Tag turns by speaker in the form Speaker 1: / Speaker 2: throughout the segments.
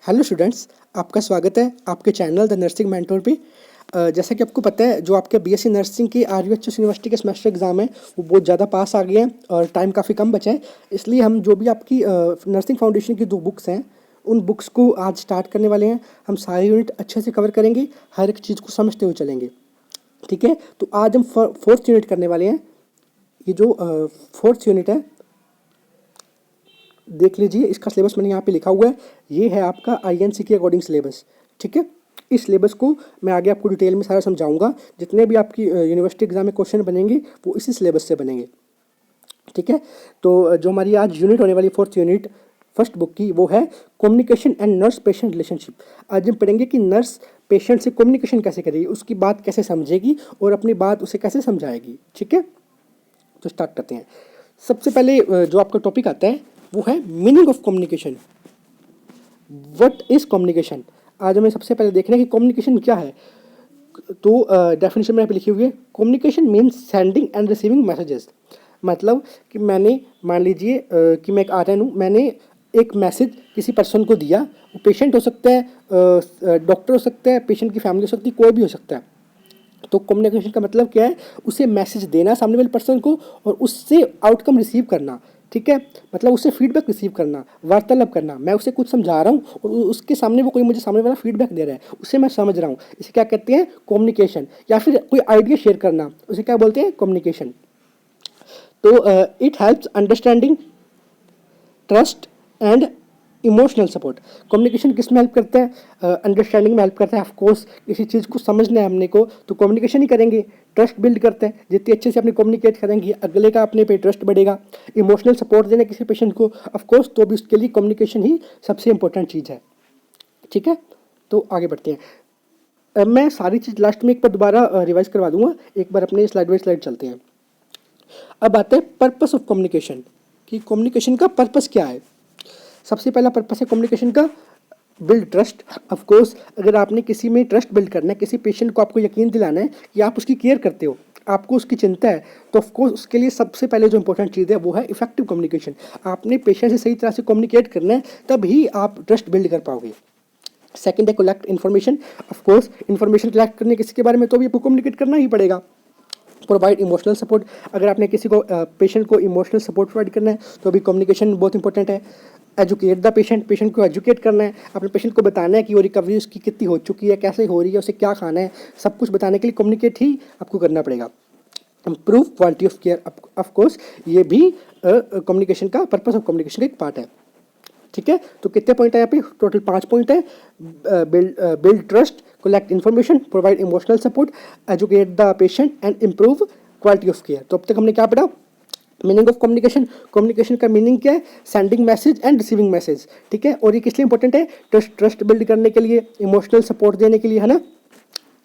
Speaker 1: Hello students, आपका स्वागत है आपके चैनल द नर्सिंग मेंटोर पे। जैसा कि आपको पता है, जो आपके बीएससी नर्सिंग की आरयूएचएस यूनिवर्सिटी के सेमेस्टर एग्जाम है वो बहुत ज़्यादा पास आ गए हैं और टाइम काफ़ी कम बचा है। इसलिए हम जो भी आपकी नर्सिंग फाउंडेशन की 2 बुक्स हैं उन बुक्स को आज स्टार्ट करने वाले हैं। हम सारे यूनिट अच्छे से कवर करेंगे, हर एक चीज़ को समझते हुए चलेंगे। ठीक है, तो आज हम फोर्थ यूनिट करने वाले हैं। ये जो फोर्थ यूनिट है, देख लीजिए, इसका सिलेबस मैंने यहाँ पे लिखा हुआ है। ये है आपका आईएनसी के अकॉर्डिंग सिलेबस। ठीक है, इस सिलेबस को मैं आगे आपको डिटेल में सारा समझाऊंगा। जितने भी आपकी यूनिवर्सिटी एग्जाम में क्वेश्चन बनेंगे वो इसी सिलेबस से बनेंगे। ठीक है, तो जो हमारी आज यूनिट होने वाली फोर्थ यूनिट फर्स्ट बुक की, वो है communication and nurse patient relationship. आज हम पढ़ेंगे कि नर्स पेशेंट से कम्युनिकेशन कैसे करेगी, उसकी बात कैसे समझेगी और अपनी बात उसे कैसे समझाएगी। ठीक है, तो स्टार्ट करते हैं। सबसे पहले जो आपका टॉपिक आता है वो है meaning of communication. What is communication. आज हमें सबसे पहले देखना है कि कम्युनिकेशन क्या है। तो डेफिनेशन में यहाँ पे लिखी हुई है, communication means sending end receiving messages. मतलब कि मैंने, मान लीजिए कि मैं एक आर्यन हूँ, मैंने एक मैसेज किसी पर्सन को दिया। वो पेशेंट हो सकता है, डॉक्टर हो सकता है, पेशेंट की फैमिली हो सकती है, कोई भी हो सकता है। तो कम्युनिकेशन का मतलब क्या है, उसे मैसेज देना सामने वाले पर्सन को और उससे आउटकम रिसीव करना। ठीक है, मतलब उससे फीडबैक रिसीव करना, वार्तालाप करना। मैं उसे कुछ समझा रहा हूँ और उसके सामने वो कोई मुझे सामने वाला फीडबैक दे रहा है, उसे मैं समझ रहा हूँ। इसे क्या कहते हैं, कम्युनिकेशन। या फिर कोई आइडिया शेयर करना, उसे क्या बोलते हैं, कम्युनिकेशन। तो it helps understanding, trust and emotional support. Communication किस में हेल्प करता है, अंडरस्टैंडिंग में हेल्प करता है। ऑफ कोर्स किसी चीज़ को समझना है हमने को तो कम्युनिकेशन ही करेंगे। ट्रस्ट बिल्ड करते हैं, जितनी अच्छे से अपनी कम्युनिकेट करेंगे अगले का अपने पे ट्रस्ट बढ़ेगा। इमोशनल सपोर्ट देना किसी पेशेंट को, ऑफ कोर्स, तो भी उसके लिए कम्युनिकेशन ही सबसे इंपॉर्टेंट चीज़ है। ठीक है, तो आगे बढ़ते हैं। मैं सारी चीज़ लास्ट में एक बार दोबारा रिवाइज करवा दूंगा। एक बार अपने स्लाइड बाई स्लाइड चलते हैं। अब आते हैं पर्पस ऑफ कम्युनिकेशन, कि कम्युनिकेशन का पर्पस क्या है। सबसे पहला पर्पस है कम्युनिकेशन का, बिल्ड ट्रस्ट। ऑफ कोर्स, अगर आपने किसी में ट्रस्ट बिल्ड करना है, किसी पेशेंट को आपको यकीन दिलाना है कि आप उसकी केयर करते हो, आपको उसकी चिंता है, तो ऑफ कोर्स उसके लिए सबसे पहले जो इंपॉर्टेंट चीज़ है वो है इफेक्टिव कम्युनिकेशन। आपने पेशेंट से सही तरह से कम्युनिकेट करना है, तभी आप ट्रस्ट बिल्ड कर पाओगे। सेकंड है collect information. Of course, information collect करने किसी के बारे में तो भी आपको कम्युनिकेट करना ही पड़ेगा। Provide emotional support. अगर आपने किसी को पेशेंट को इमोशनल सपोर्ट प्रोवाइड करना है तो भी कम्युनिकेशन बहुत इंपॉर्टेंट है। Educate the patient. पेशेंट को एजुकेट करना है, अपने पेशेंट को बताना है कि वो रिकवरी उसकी कितनी हो चुकी है, कैसे हो रही है, उसे क्या खाना है, सब कुछ बताने के लिए कम्युनिकेट ही आपको करना पड़ेगा। Improve quality of care. Of course, ये भी कम्युनिकेशन का, पर्पस ऑफ कम्युनिकेशन का एक पार्ट है। ठीक है, तो कितने पॉइंट है यहाँ पे, टोटल 5 पॉइंट है। Build trust, collect information, provide emotional support, educate the patient and improve quality of care. तो अब तक हमने क्या पढ़ा, मीनिंग ऑफ कम्युनिकेशन। कम्युनिकेशन का मीनिंग क्या है, sending message and receiving message. ठीक है, और ये किस लिए इंपॉर्टेंट है, ट्रस्ट बिल्ड करने के लिए, इमोशनल सपोर्ट देने के लिए, है ना।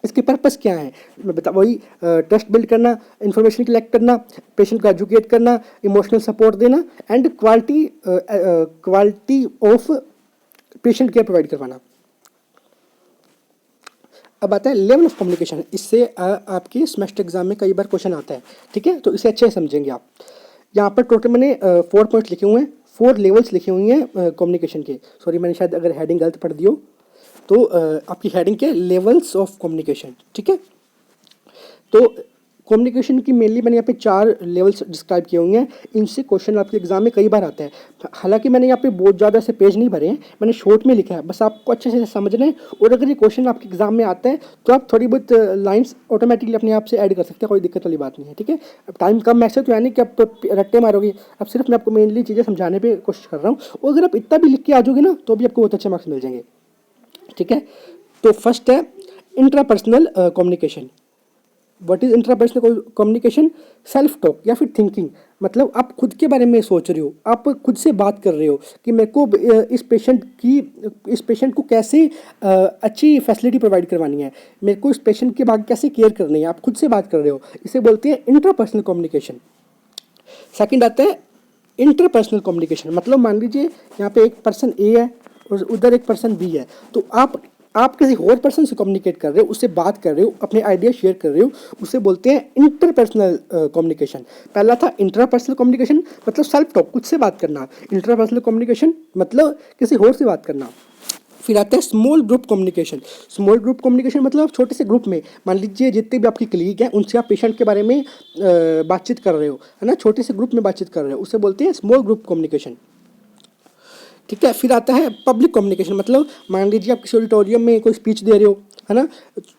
Speaker 1: इसके पर्पस क्या है, मैं बता, वही ट्रस्ट बिल्ड करना, इन्फॉर्मेशन कलेक्ट करना, पेशेंट को एजुकेट करना, इमोशनल सपोर्ट देना and quality of patient care provide करवाना। अब आता है लेवल ऑफ कम्युनिकेशन। इससे आपके सेमेस्टर एग्जाम में कई बार क्वेश्चन आता है। ठीक है, तो इसे अच्छे से समझेंगे आप। यहाँ पर टोटल मैंने 4 पॉइंट्स लिखे हुए हैं, 4 लेवल्स लिखे हुए हैं कम्युनिकेशन के। सॉरी, मैंने शायद अगर हेडिंग गलत पढ़ दी हो तो आपकी हेडिंग क्या है, लेवल्स ऑफ कम्युनिकेशन। ठीक है, तो कम्युनिकेशन की मेनली मैंने यहाँ पे 4 लेवल्स डिस्क्राइब किए हुए हैं। इनसे क्वेश्चन आपके एग्जाम में कई बार आते हैं। हालांकि मैंने यहाँ पे बहुत ज़्यादा से पेज नहीं भरे हैं, मैंने शॉर्ट में लिखा है, बस आपको अच्छे से समझना है। और अगर ये क्वेश्चन आपके एग्जाम में आता है तो आप थोड़ी बहुत लाइन्स ऑटोमेटिकली अपने आप से ऐड कर सकते हैं, कोई दिक्कत वाली बात नहीं है। ठीक है, अब टाइम कम ऐसे तो है नहीं कि आप रट्टे मारोगे। अब सिर्फ मैं आपको मेनली चीज़ें समझाने पर कोशिश कर रहा हूँ, और अगर आप इतना भी लिख के आ जाओगे ना तो भी आपको बहुत अच्छे मार्क्स मिल जाएंगे। ठीक है, तो फर्स्ट है intrapersonal communication. What is intrapersonal communication, self talk या फिर थिंकिंग। मतलब आप खुद के बारे में सोच रहे हो, आप खुद से बात कर रहे हो कि मेरे को इस पेशेंट को कैसे अच्छी फैसिलिटी प्रोवाइड करवानी है, मेरे को इस पेशेंट के बाद कैसे केयर करनी है, आप खुद से बात कर रहे हो, इसे बोलते हैं इंट्रापर्सनल कम्युनिकेशन। सेकंड आता है इंटरपर्सनल कम्युनिकेशन। मतलब मान लीजिए यहाँ पे एक पर्सन ए है और उधर एक पर्सन बी है, तो आप किसी और पर्सन से कम्युनिकेट कर रहे हो, उससे बात कर रहे हो, अपने आइडिया शेयर कर रहे हो, उसे बोलते हैं इंटरपर्सनल कम्युनिकेशन। पहला था इंट्रापर्सनल कम्युनिकेशन, मतलब सेल्फ टॉक, खुद से बात करना। इंटरपर्सनल कम्युनिकेशन मतलब किसी और से बात करना। फिर आता है small group communication. Small group communication मतलब आप छोटे से ग्रुप में, मान लीजिए जितने भी आपकी कलीग हैं उनसे आप पेशेंट के बारे में बातचीत कर रहे हो, है ना, छोटे से ग्रुप में बातचीत कर रहे हो, उसे बोलते हैं स्मॉल ग्रुप कम्युनिकेशन। ठीक है। फिर आता है पब्लिक कम्युनिकेशन, मतलब मान लीजिए आप किसी ऑडिटोरियम में कोई स्पीच दे रहे हो, है ना,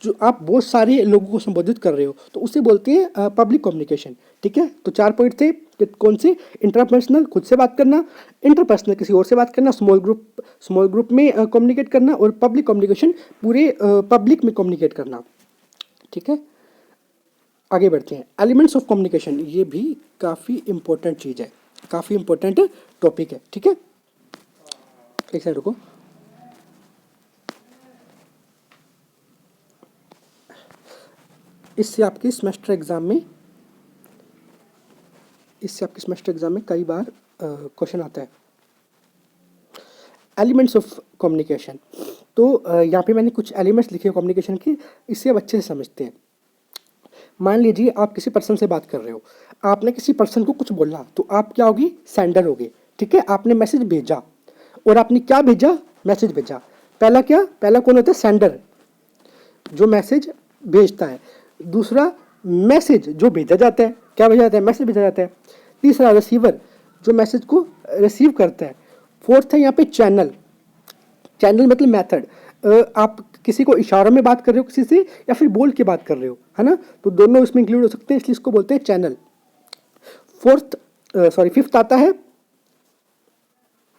Speaker 1: जो आप बहुत सारे लोगों को संबोधित कर रहे हो, तो उसे बोलते हैं पब्लिक कम्युनिकेशन। ठीक है। तो 4 पॉइंट थे कि कौन से, इंटरपर्सनल खुद से बात करना, इंटरपर्सनल किसी और से बात करना, स्मॉल ग्रुप में कम्युनिकेट करना, और पब्लिक कम्युनिकेशन पूरे पब्लिक में कम्युनिकेट करना। ठीक है। आगे बढ़ते हैं। एलिमेंट्स ऑफ कम्युनिकेशन, ये भी काफ़ी इंपॉर्टेंट चीज़ है, काफ़ी इंपॉर्टेंट टॉपिक है। ठीक है। एक सेकंड रुको। इससे आपके सेमेस्टर एग्जाम में कई बार क्वेश्चन आता है। एलिमेंट्स ऑफ कम्युनिकेशन, तो यहाँ पे मैंने कुछ एलिमेंट्स लिखे हैं कम्युनिकेशन के, इससे अब अच्छे से समझते हैं। मान लीजिए आप किसी पर्सन से बात कर रहे हो, आपने किसी पर्सन को कुछ बोला, तो आप क्या होगी, सेंडर होगे। ठीक है। आपने मैसेज भेजा, और आपने क्या भेजा, मैसेज भेजा। पहला कौन होता है, सेंडर, जो मैसेज भेजता है। दूसरा मैसेज जो भेजा जाता है, क्या भेजा जाता है, मैसेज भेजा जाता है। तीसरा रिसीवर, जो मैसेज को रिसीव करता है। फोर्थ है यहाँ पे चैनल, चैनल मतलब मेथड, आप किसी को इशारों में बात कर रहे हो किसी से, या फिर बोल के बात कर रहे हो, है ना, तो दोनों इसमें इंक्लूड हो सकते हैं, इसलिए इसको बोलते हैं चैनल। फिफ्थ आता है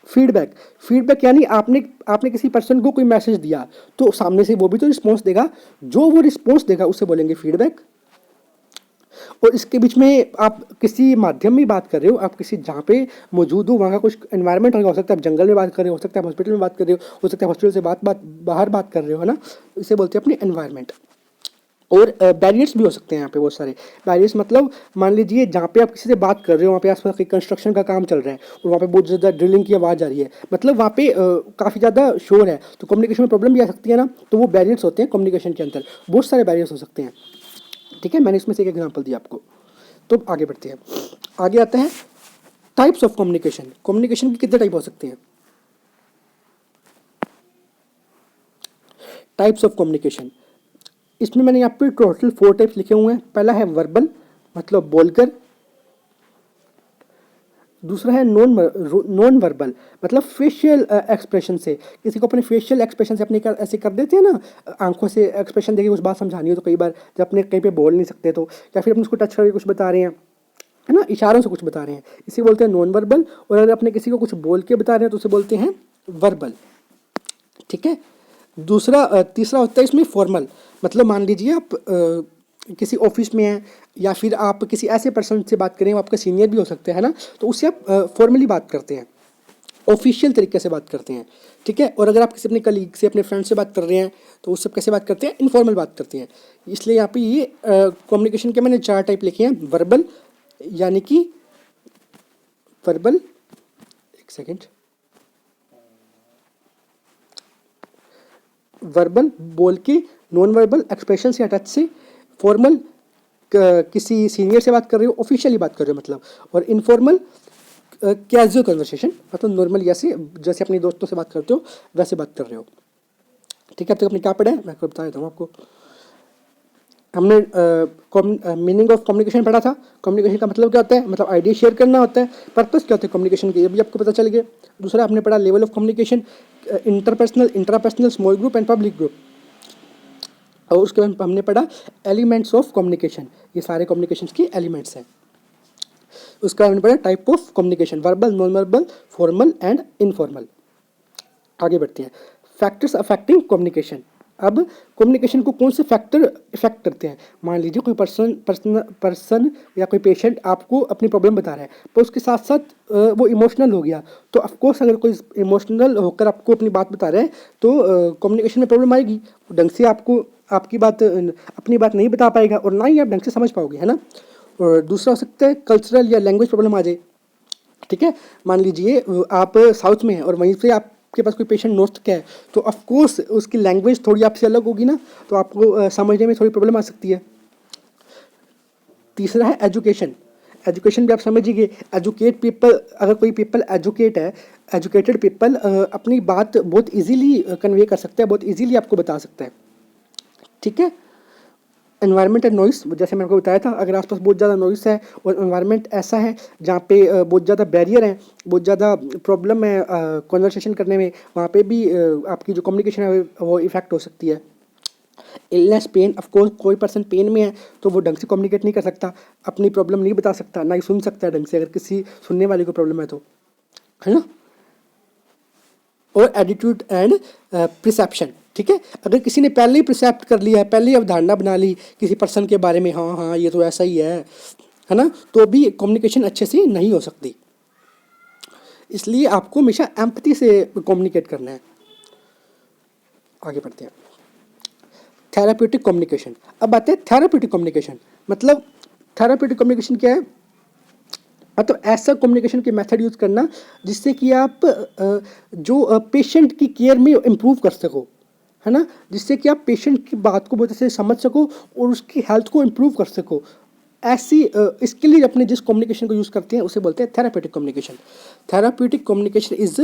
Speaker 1: फीडबैक यानी आपने किसी पर्सन को कोई मैसेज दिया, तो सामने से वो भी तो रिस्पॉन्स देगा, जो वो रिस्पॉन्स देगा उसे बोलेंगे फीडबैक। और इसके बीच में आप किसी माध्यम में बात कर रहे हो, आप किसी जहाँ पे मौजूद हो वहाँ का कुछ एनवायरनमेंट हो सकता है, आप जंगल में बात कर रहे हो सकता है हॉस्पिटल में बात कर रहे हो सकता है हॉस्पिटल से बाहर बात कर रहे हो, है ना, इसे बोलते हैं अपने एनवायरनमेंट। और बैरियर्स भी हो सकते हैं यहाँ पे बहुत सारे। बैरियर्स मतलब मान लीजिए जहाँ पे आप किसी से बात कर रहे हो वहाँ पे आसपास कहीं कंस्ट्रक्शन का काम चल रहा है, और वहाँ पे बहुत ज़्यादा ड्रिलिंग की आवाज़ आ रही है, मतलब वहाँ पे काफ़ी ज़्यादा शोर है, तो कम्युनिकेशन में प्रॉब्लम भी आ सकती है ना, तो वो बैरियर्स होते हैं कम्युनिकेशन के अंदर, बहुत सारे बैरियर्स हो सकते हैं। ठीक है। मैंने इसमें से एक एग्जाम्पल दिया आपको। तो आगे बढ़ते हैं। आगे आता है टाइप्स ऑफ कम्युनिकेशन। कम्युनिकेशन के कितने टाइप हो सकते हैं। टाइप्स ऑफ कम्युनिकेशन, इसमें मैंने यहाँ पे टोटल 4 टाइप्स लिखे हुए हैं। पहला है वर्बल, मतलब बोलकर। दूसरा है नॉन वर्बल, मतलब फेशियल एक्सप्रेशन से, किसी को अपने फेशियल एक्सप्रेशन से अपने ऐसे कर देते हैं ना, आंखों से एक्सप्रेशन देके कुछ बात समझानी हो, तो कई बार जब अपने कहीं पे बोल नहीं सकते तो, या फिर अपने उसको टच करके कुछ बता रहे हैं, है ना, इशारों से कुछ बता रहे हैं, इसे बोलते हैं नॉन वर्बल। और अगर अपने किसी को कुछ बोल के बता रहे हैं तो उसे बोलते हैं वर्बल। ठीक है। तीसरा होता है इसमें फॉर्मल, मतलब मान लीजिए आप किसी ऑफिस में हैं, या फिर आप किसी ऐसे पर्सन से बात करें, वो आपका सीनियर भी हो सकते हैं, है ना, तो उससे आप फॉर्मली बात करते हैं, ऑफिशियल तरीके से बात करते हैं। ठीक है। और अगर आप किसी अपने कलीग से, अपने फ्रेंड से बात कर रहे हैं, तो उससे कैसे बात करते हैं, इनफॉर्मल बात करते हैं। इसलिए यहाँ पे ये कम्युनिकेशन के मैंने 4 टाइप लिखे हैं। वर्बल यानी कि वर्बल, एक सेकेंड, वर्बल बोल के, नॉन वर्बल एक्सप्रेशन या टच से, फॉर्मल किसी सीनियर से बात कर रहे हो, ऑफिशियली बात कर रहे हो मतलब, और इनफॉर्मल कैजुअल कन्वर्सेशन, मतलब नॉर्मल जैसे अपने दोस्तों से बात करते हो वैसे बात कर रहे हो। ठीक है। अब तक अपने क्या पढ़ा है मैं बता देता हूँ आपको। हमने मीनिंग ऑफ कम्युनिकेशन पढ़ा था। कम्युनिकेशन का मतलब क्या होता है, मतलब आइडिया शेयर करना होता है। पर्पस क्या होता है कम्युनिकेशन के, ये भी आपको पता चल गया। दूसरा आपने पढ़ा level of communication, interpersonal, intrapersonal, small group and public group. और उसके बाद हमने पढ़ा एलिमेंट्स ऑफ कम्युनिकेशन, ये सारे कम्युनिकेशन के एलिमेंट्स हैं। उसका हमने पढ़ा type of communication, verbal, non verbal, formal and informal. आगे बढ़ते हैं। Factors affecting communication. अब कम्युनिकेशन को कौन से फैक्टर इफेक्ट करते हैं। मान लीजिए कोई पर्सन या कोई पेशेंट आपको अपनी प्रॉब्लम बता रहा है, पर उसके साथ साथ वो इमोशनल हो गया, तो ऑफकोर्स अगर कोई इमोशनल होकर आपको अपनी बात बता रहा है तो कम्युनिकेशन में प्रॉब्लम आएगी, ढंग से आपको अपनी बात नहीं बता पाएगा, और ना ही आप ढंग से समझ पाओगे, है ना। और दूसरा हो सकता है कल्चरल या लैंग्वेज प्रॉब्लम आ जाए। ठीक है। मान लीजिए आप साउथ में हैं और वहीं से आपके पास कोई पेशेंट नॉर्थ का है, तो ऑफकोर्स उसकी लैंग्वेज थोड़ी आपसे अलग होगी ना, तो आपको समझने में थोड़ी प्रॉब्लम आ सकती है। तीसरा है एजुकेशन। एजुकेशन भी आप समझिए, एजुकेट पीपल, अगर कोई पीपल एजुकेट है, एजुकेटेड पीपल अपनी बात बहुत इजीली कन्वे कर सकता है, बहुत इजीली आपको बता सकता है, ठीक है। एनवायरनमेंट एंड नॉइस, जैसे मैंने आपको बताया था, अगर आसपास बहुत ज़्यादा नॉइस है और एनवायरनमेंट ऐसा है जहाँ पे बहुत ज़्यादा बैरियर है, बहुत ज़्यादा प्रॉब्लम है कॉन्वर्सेशन करने में, वहाँ पे भी आपकी जो कम्युनिकेशन है वो इफेक्ट हो सकती है। इलनेस, पेन, ऑफ कोर्स कोई पर्सन पेन में है तो वो ढंग से कम्युनिकेट नहीं कर सकता, अपनी प्रॉब्लम नहीं बता सकता, ना ही सुन सकता है ढंग से, अगर किसी सुनने वाले को प्रॉब्लम है तो, है ना। और एटीट्यूड एंड परसेप्शन, ठीक है। अगर किसी ने पहले ही परसेप्ट कर लिया है, पहले ही अवधारणा बना ली किसी पर्सन के बारे में, हाँ हाँ ये तो ऐसा ही है ना, तो भी कम्युनिकेशन अच्छे से नहीं हो सकती। इसलिए आपको हमेशा एम्पैथी से कम्युनिकेट करना है। आगे बढ़ते हैं, थेराप्यूटिक कम्युनिकेशन। अब आते हैं थेराप्यूटिक कम्युनिकेशन, मतलब थेराप्यूटिक कम्युनिकेशन क्या है, मतलब ऐसा कम्युनिकेशन के मेथड यूज़ करना जिससे कि आप जो पेशेंट की केयर में इम्प्रूव कर सको, है ना, जिससे कि आप पेशेंट की बात को बहुत अच्छे से समझ सको और उसकी हेल्थ को इम्प्रूव कर सको। ऐसी इसके लिए अपने जिस कम्युनिकेशन को यूज़ करते हैं उसे बोलते हैं therapeutic communication. Therapeutic communication is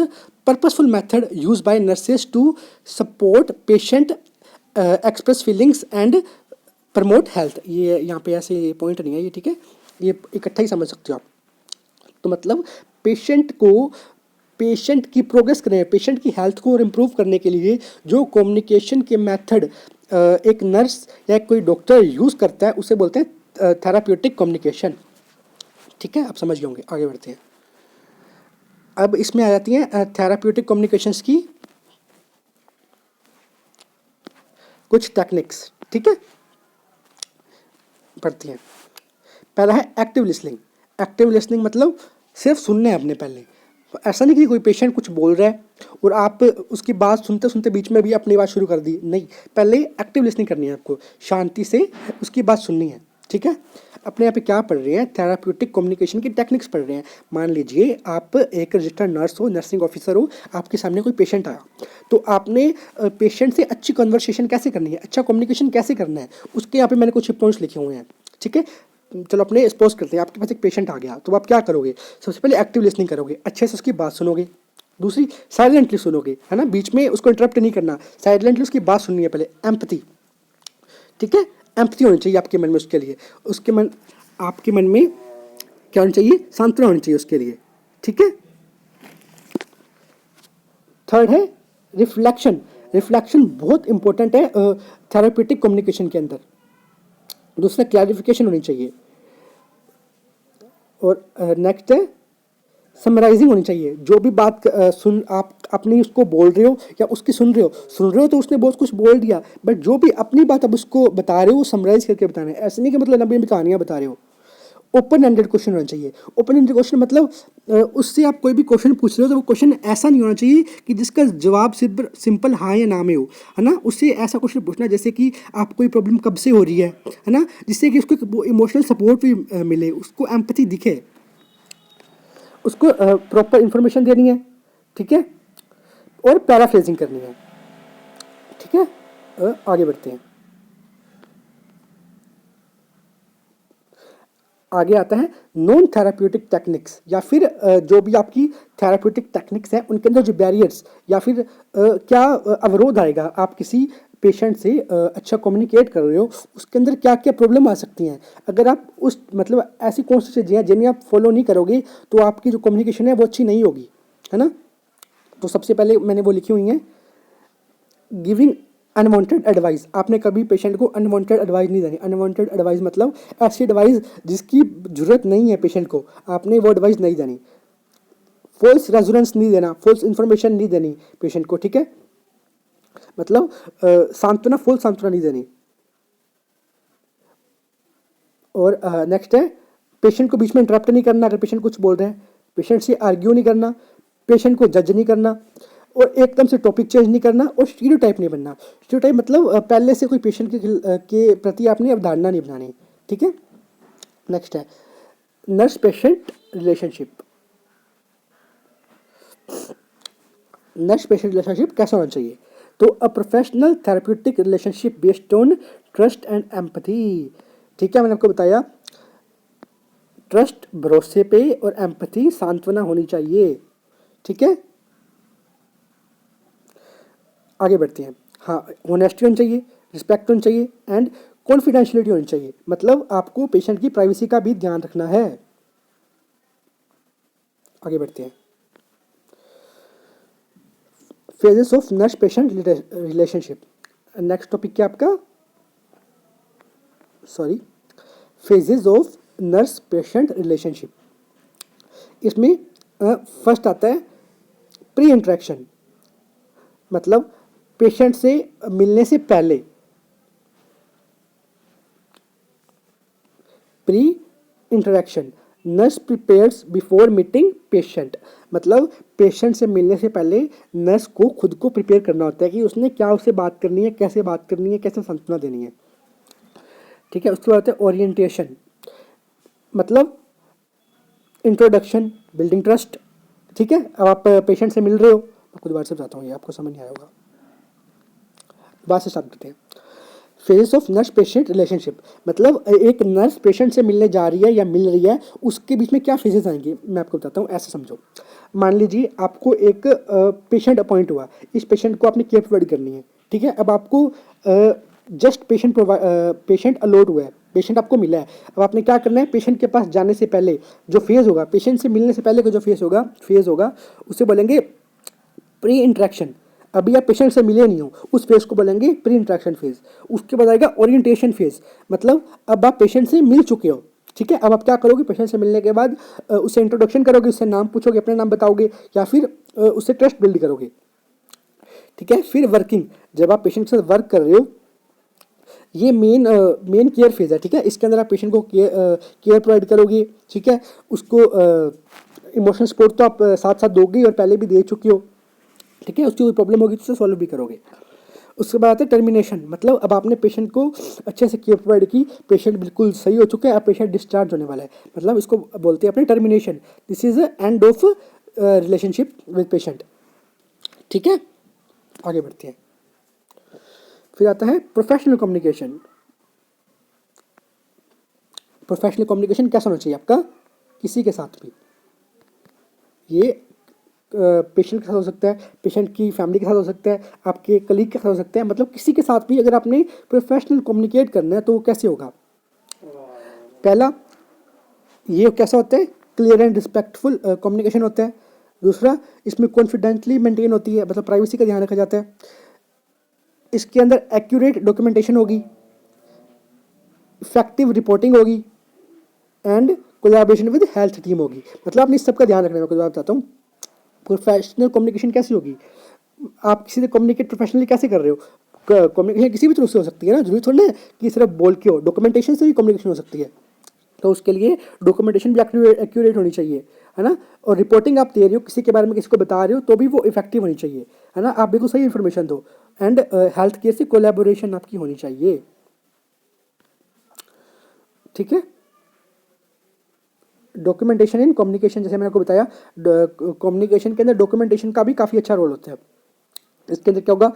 Speaker 1: purposeful method use by nurses to support patient, express feelings and promote health. ये यहाँ पे ऐसे पॉइंट नहीं है ये, ठीक है, ये इकट्ठा ही समझ सकते हो आप। तो मतलब पेशेंट की प्रोग्रेस करने, पेशेंट की हेल्थ को इम्प्रूव करने के लिए जो कम्युनिकेशन के मेथड एक नर्स या कोई डॉक्टर यूज़ करता है उसे बोलते हैं थेराप्यूटिक कम्युनिकेशन, ठीक है, आप समझ गए होंगे। आगे बढ़ते हैं, अब इसमें आ जाती हैं थेराप्यूटिक कम्युनिकेशंस की कुछ टेक्निक्स, ठीक है, पढ़ती हैं। पहला है एक्टिव लिसनिंग। एक्टिव लिसनिंग मतलब सिर्फ सुनना है अपने, पहले ऐसा नहीं कि कोई पेशेंट कुछ बोल रहा है और आप उसकी बात सुनते सुनते बीच में भी अपनी बात शुरू कर दी, नहीं, पहले एक्टिव लिसनिंग करनी है आपको, शांति से उसकी बात सुननी है, ठीक है। अपने यहाँ पे क्या पढ़ रहे हैं, थेराप्यूटिक कम्युनिकेशन की टेक्निक्स पढ़ रहे हैं। मान लीजिए आप एक रजिस्टर्ड नर्स हो, नर्सिंग ऑफिसर हो, आपके सामने कोई पेशेंट आया, तो आपने पेशेंट से अच्छी कन्वर्सेशन कैसे करनी है, अच्छा कम्युनिकेशन कैसे करना है, उसके यहाँ पे मैंने कुछ पॉइंट्स लिखे हुए हैं, ठीक है। चलो अपने सपोज करते हैं आपके पास एक पेशेंट आ गया, तो आप क्या करोगे, सबसे पहले एक्टिव लिसनिंग करोगे, अच्छे से उसकी बात सुनोगे। दूसरी, साइलेंटली सुनोगे, है ना, बीच में उसको इंटरप्ट नहीं करना, साइलेंटली उसकी बात सुननी है पहले, एम्पैथी, ठीक है, एम्पैथी होनी चाहिए आपके मन में उसके लिए, आपके मन में क्या होनी चाहिए, सांत्वना होनी चाहिए उसके लिए, ठीक है। थर्ड है रिफ्लेक्शन। रिफ्लेक्शन बहुत इंपॉर्टेंट है थेराप्यूटिक कम्युनिकेशन के अंदर। दूसरा, क्लैरिफिकेशन होनी चाहिए। और नेक्स्ट है समराइजिंग होनी चाहिए, जो भी बात सुन आप अपनी उसको बोल रहे हो या उसकी सुन रहे हो तो उसने बहुत कुछ बोल दिया, बट जो भी अपनी बात अब उसको बता रहे हो वो समराइज करके बताना है, ऐसे नहीं कि मतलब लंबी लंबी कहानियाँ बता रहे हो। ओपन एंडेड क्वेश्चन होना चाहिए। ओपन एंडेड क्वेश्चन मतलब उससे आप कोई भी क्वेश्चन पूछ रहे हो तो वो क्वेश्चन ऐसा नहीं होना चाहिए कि जिसका जवाब सिंपल हाँ या ना में हो, है ना, उससे ऐसा क्वेश्चन पूछना जैसे कि आपको कोई प्रॉब्लम कब से हो रही है ना, जिससे कि उसको इमोशनल सपोर्ट भी मिले, उसको एम्पैथी दिखे, उसको प्रॉपर इंफॉर्मेशन देनी है, ठीक है, और पैराफ्रेजिंग करनी है, ठीक है। आगे बढ़ते हैं, आगे आता है नॉन थेराप्यूटिक टेक्निक्स, या फिर जो भी आपकी थेराप्यूटिक टेक्निक्स हैं उनके अंदर जो बैरियर्स या फिर क्या अवरोध आएगा, आप किसी पेशेंट से अच्छा कम्युनिकेट कर रहे हो उसके अंदर क्या क्या प्रॉब्लम आ सकती हैं, अगर आप उस मतलब ऐसी कौन सी चीज़ें हैं जिन्हें आप फॉलो नहीं करोगे तो आपकी जो कम्युनिकेशन है वो अच्छी नहीं होगी, है ना। तो सबसे पहले मैंने वो लिखी हुई हैं, गिविंग अनवांटेड एडवाइस। आपने कभी पेशेंट को अनवांटेड एडवाइस नहीं देनी। अनवांटेड एडवाइस मतलब ऐसी एडवाइस जिसकी जरूरत नहीं है पेशेंट को, आपने वो एडवाइस नहीं देनी। फॉल्स रेजोनेंस नहीं देना, फॉल्स इंफॉर्मेशन नहीं देनी पेशेंट को, ठीक है, मतलब सांत्वना, फॉल्स सांत्वना नहीं देनी। और नेक्स्ट है पेशेंट को बीच में इंटरप्ट नहीं करना, अगर पेशेंट कुछ बोल रहे हैं पेशेंट से आर्ग्यू नहीं करना, पेशेंट को जज नहीं करना, और एकदम से टॉपिक चेंज नहीं करना, और स्टीरियोटाइप नहीं बनना। स्टीरियोटाइप मतलब पहले से कोई पेशेंट के प्रति आपने अवधारणा नहीं बनानी, ठीक है। नेक्स्ट है nurse patient relationship. Nurse patient relationship कैसा होना चाहिए, तो a professional therapeutic relationship based on trust and empathy, ठीक है। मैंने आपको बताया ट्रस्ट भरोसे पे और एम्पैथी सांत्वना होनी चाहिए। ठीक है, आगे बढ़ते हैं। हाँ, ऑनेस्टी होनी चाहिए, रिस्पेक्ट होनी चाहिए एंड कॉन्फिडेंशियलिटी होनी चाहिए। मतलब आपको पेशेंट की प्राइवेसी का भी ध्यान रखना है। आगे बढ़ते हैं। Phases of nurse patient relationship. Next topic क्या आपका, sorry, phases of nurse patient relationship. इसमें फर्स्ट आता है प्री इंटरेक्शन, मतलब पेशेंट से मिलने से पहले। Pre interaction, nurse prepares before meeting patient, मतलब पेशेंट से मिलने से पहले नर्स को खुद को प्रिपेयर करना होता है कि उसने क्या उससे बात करनी है, कैसे बात करनी है, कैसे सांत्वना देनी है। ठीक है, उसके बाद है ओरिएंटेशन, मतलब इंट्रोडक्शन, बिल्डिंग ट्रस्ट। ठीक है, अब आप पेशेंट से मिल रहे हो, मैं खुद बार से बताता हूँ, ये आपको समझ नहीं आया होगा, बात से स्टार्ट करते हैं। Phases of nurse patient relationship, मतलब एक नर्स पेशेंट से मिलने जा रही है या मिल रही है, उसके बीच में क्या फेजेस आएंगे मैं आपको बताता हूँ। ऐसे समझो, मान लीजिए आपको एक पेशेंट अपॉइंट हुआ, इस पेशेंट को आपने केयर प्रोवाइड करनी है। ठीक है, अब आपको जस्ट पेशेंट अलॉट हुआ है, पेशेंट आपको मिला है। अब आपने क्या करना है, पेशेंट के पास जाने से पहले जो फेज़ होगा, पेशेंट से मिलने से पहले का जो फेज़ होगा उसे बोलेंगे प्री इंट्रैक्शन। अभी आप पेशेंट से मिले नहीं हो, उस फेज़ को बोलेंगे प्री इंट्रैक्शन फेज़। उसके बाद आएगा ओरिएंटेशन फेज़, मतलब अब आप पेशेंट से मिल चुके हो। ठीक है, अब आप क्या करोगे, पेशेंट से मिलने के बाद उससे इंट्रोडक्शन करोगे, उससे नाम पूछोगे, अपना नाम बताओगे या फिर उससे ट्रस्ट बिल्ड करोगे। ठीक है, फिर वर्किंग, जब आप पेशेंट के साथ वर्क कर रहे हो, ये मेन केयर फेज है। ठीक है, इसके अंदर आप पेशेंट को केयर प्रोवाइड करोगे। ठीक है, उसको इमोशनल सपोर्ट तो आप साथ साथ दोगे और पहले भी दे चुके हो। ठीक है, उसकी कोई प्रॉब्लम होगी तो उसे सॉल्व भी करोगे। उसके बाद आता है टर्मिनेशन, मतलब अब आपने पेशेंट को अच्छे से केयर प्रोवाइड की, पेशेंट बिल्कुल सही हो चुका है, अब पेशेंट डिस्चार्ज होने वाला है, मतलब इसको बोलते हैं अपने termination. This is end of relationship with patient. ठीक है, आगे बढ़ते हैं। फिर आता है प्रोफेशनल कम्युनिकेशन। प्रोफेशनल कम्युनिकेशन कैसा होना चाहिए आपका, किसी के साथ भी, ये पेशेंट के साथ हो सकता है, पेशेंट की फैमिली के साथ हो सकता है, आपके कलीग के साथ हो सकता है, मतलब किसी के साथ भी अगर आपने प्रोफेशनल कम्युनिकेट करना है तो वो कैसे होगा। पहला, ये कैसा होता है, क्लियर एंड रिस्पेक्टफुल कम्युनिकेशन होता है। दूसरा, इसमें कॉन्फिडेंटली मेंटेन होती है, मतलब प्राइवेसी का ध्यान रखा जाता है। इसके अंदर एक्यूरेट डॉक्यूमेंटेशन होगी, इफेक्टिव रिपोर्टिंग होगी and collaboration with health team होगी। मतलब आपने इस सब का ध्यान रखना है। मैं कुछ बात बताता हूँ, प्रोफेशनल कम्युनिकेशन कैसी होगी, आप किसी से कम्युनिकेट प्रोफेशनली कैसे कर रहे हो। कम्युनिकेशन किसी भी तरह से हो सकती है ना, जरूरी थोड़ी ना कि सिर्फ बोल के हो, डॉक्यूमेंटेशन से भी कम्युनिकेशन हो सकती है। तो उसके लिए डॉक्यूमेंटेशन भी एक्यूरेट होनी चाहिए, है ना। और रिपोर्टिंग आप दे रहे हो, किसी के बारे में किसी को बता रहे हो, तो भी वो इफेक्टिव होनी चाहिए, है ना। आप बिल्कुल सही इन्फॉर्मेशन दो एंड हेल्थ केयर से कोलैबोरेशन आपकी होनी चाहिए। ठीक है, डॉक्यूमेंटेशन इन कम्युनिकेशन, जैसे मैंने आपको बताया, कम्युनिकेशन के अंदर डॉक्यूमेंटेशन का भी काफ़ी अच्छा रोल होता है। इसके अंदर क्या होगा,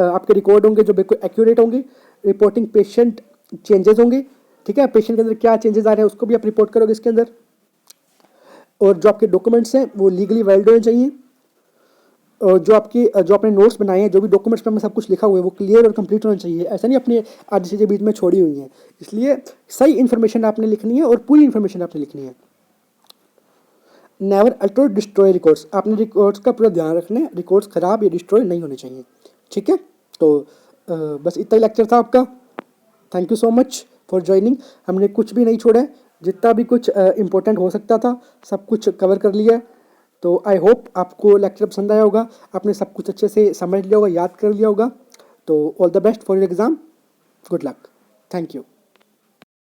Speaker 1: आपके रिकॉर्ड होंगे जो बिल्कुल एक्यूरेट होंगे, रिपोर्टिंग पेशेंट चेंजेस होंगे। ठीक है, पेशेंट के अंदर क्या चेंजेस आ रहे हैं उसको भी आप रिपोर्ट करोगे इसके अंदर। और जो आपके डॉक्यूमेंट्स हैं वो लीगली वैलिड होने चाहिए। और जो आपने नोट्स बनाए हैं, जो भी डॉक्यूमेंट्स में सब कुछ लिखा हुआ है, वो क्लियर और कंप्लीट होना चाहिए। ऐसा नहीं अपने आधी चीज़ें बीच में छोड़ी हुई हैं। इसलिए सही इन्फॉर्मेशन आपने लिखनी है और पूरी इन्फॉर्मेशन आपने लिखनी है। नेवर अल्टर डिस्ट्रॉय रिकॉर्ड्स, आपने रिकॉर्ड्स का पूरा ध्यान रखना है, रिकॉर्ड्स खराब या डिस्ट्रॉय नहीं होने चाहिए। ठीक है, तो बस इतना ही लेक्चर था आपका। Thank you so much for joining. हमने कुछ भी नहीं छोड़ा है, जितना भी कुछ इम्पोर्टेंट हो सकता था सब कुछ कवर कर लिया है। तो आई होप आपको लेक्चर पसंद आया होगा, आपने सब कुछ अच्छे से समझ लिया होगा, याद कर लिया होगा। तो all the best for your exam, good luck, thank you.